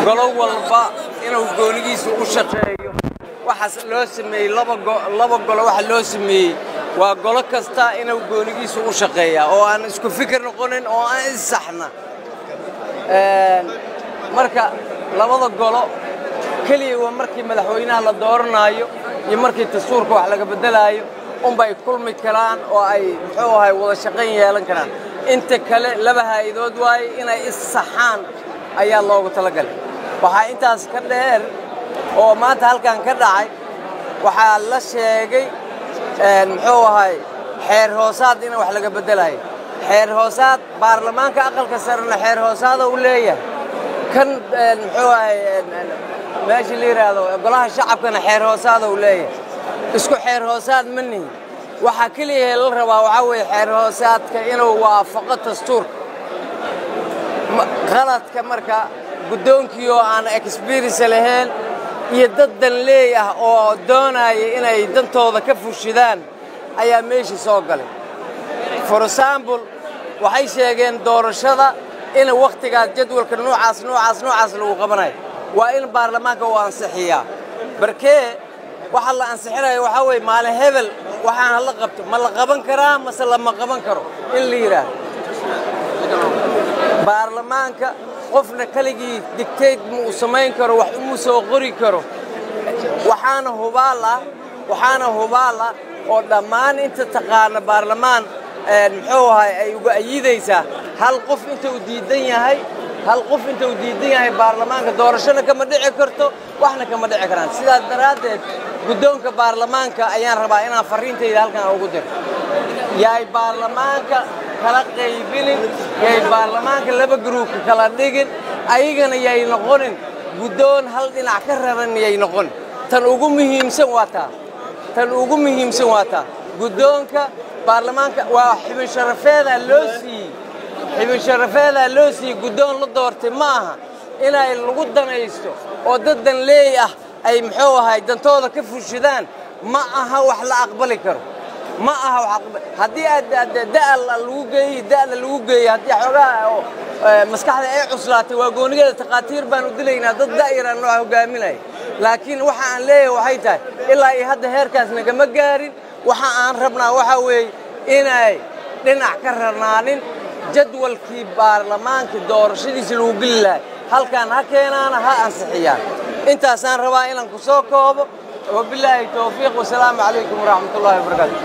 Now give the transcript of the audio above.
golo walba inuu goonigiisa u shaqeeyo waxa loo sameeyay laba golo waxa loo sameeyay waa golo kasta inuu goonigiisa u shaqeeyo oo aan isku fikir noqonin oo aan isaxna marka labada golo kaliya waa markii madaxweynaha la dooranayo iyo markii dastuurka wax laga bedelayo bay kulmi karaan oo ay muxuu ahay wada shaqeyn yeelan karaan inta kale laba hay'adood waay inay isaxaan ayaa loogu talagalay waxa intaas ka dheer oo maanta halkan ka dhacay waxa la sheegay muxuu ahay xeer hoosaad in wax laga bedelayo xeer hoosaad baarlamaanka aqalka sarena xeer hoosaad uu leeyahay kan muxuu ahay meeshii la yiraahdo golaha shacabkana xeer hoosaad uu leeyahay isku xeer hoosaad manni waxa kaliya la rabaa waxa way xeer hoosaadka inuu waafaqo dastuurka qaladka marka guddoonkiyo aan experience lahayn iyo dad danleey ah oo doonaya inay dantooda ka fushidaan ayaa meeshii soo galay for example waxay sheegeen doorashada in waqtiga jadwalka noocaas lagu qabanayo waa in baarlamaanka uu ansixiyaa barkee waxa la ansixinayo waxa way maalin hebel waxaan la qabto ma la qaban karaa mase lama qaban karo in la yiraahdo baarlamaanka qofna kaligii dictate mu samayn karo wax uu soo qori karo waxaana hubaala oo dhammaan inta taqaana baarlamaan muxuu ahay ay uga ayidaysaa hal qof inta uu diidan yahay baarlamaanka doorashada kama dhici karto waxna kama dhici karaan sidaas daraadeed guddoonka baarlamaanka ayaan rabaa inaan fariintayda halkan ugu diro yaay baarlamaanka kala qaybinin yaay baarlamaanka laba group kala dhigin ayagana yaay noqonin guddoon hal dhinac ka raran yaay noqon tan ugu muhiimsan waa taa guddoonka baarlamaanka waa xubin sharafeeda loo siiyay guddoon la doortay ma aha inay lagu danaysto oo dad danleey ah ay muxuu ahay dantooda ka fushidaan ma aha wax la aqbali karo ma aha wax haddii da'da lagu geeyay haddii xogaa maskaxda ay cuslaatay waa goonigeeda taqaatiir baan u dilaynaa dad daa'ira noo hogaaminay laakiin waxa aan leeyahay waxay tahay ilaa ay hadda heerkaas nagama gaarin waxa aan rabnaa waxa weey inay dhinac ka rarnaanin jadwalkii baarlamaanka doorashadiisa lagu geli lahaa halkan ha keenaana ha ansixiyaan intaasaan rabaa inaan ku soo koobo وبالله التوفيق والسلام عليكم ورحمة الله وبركاته.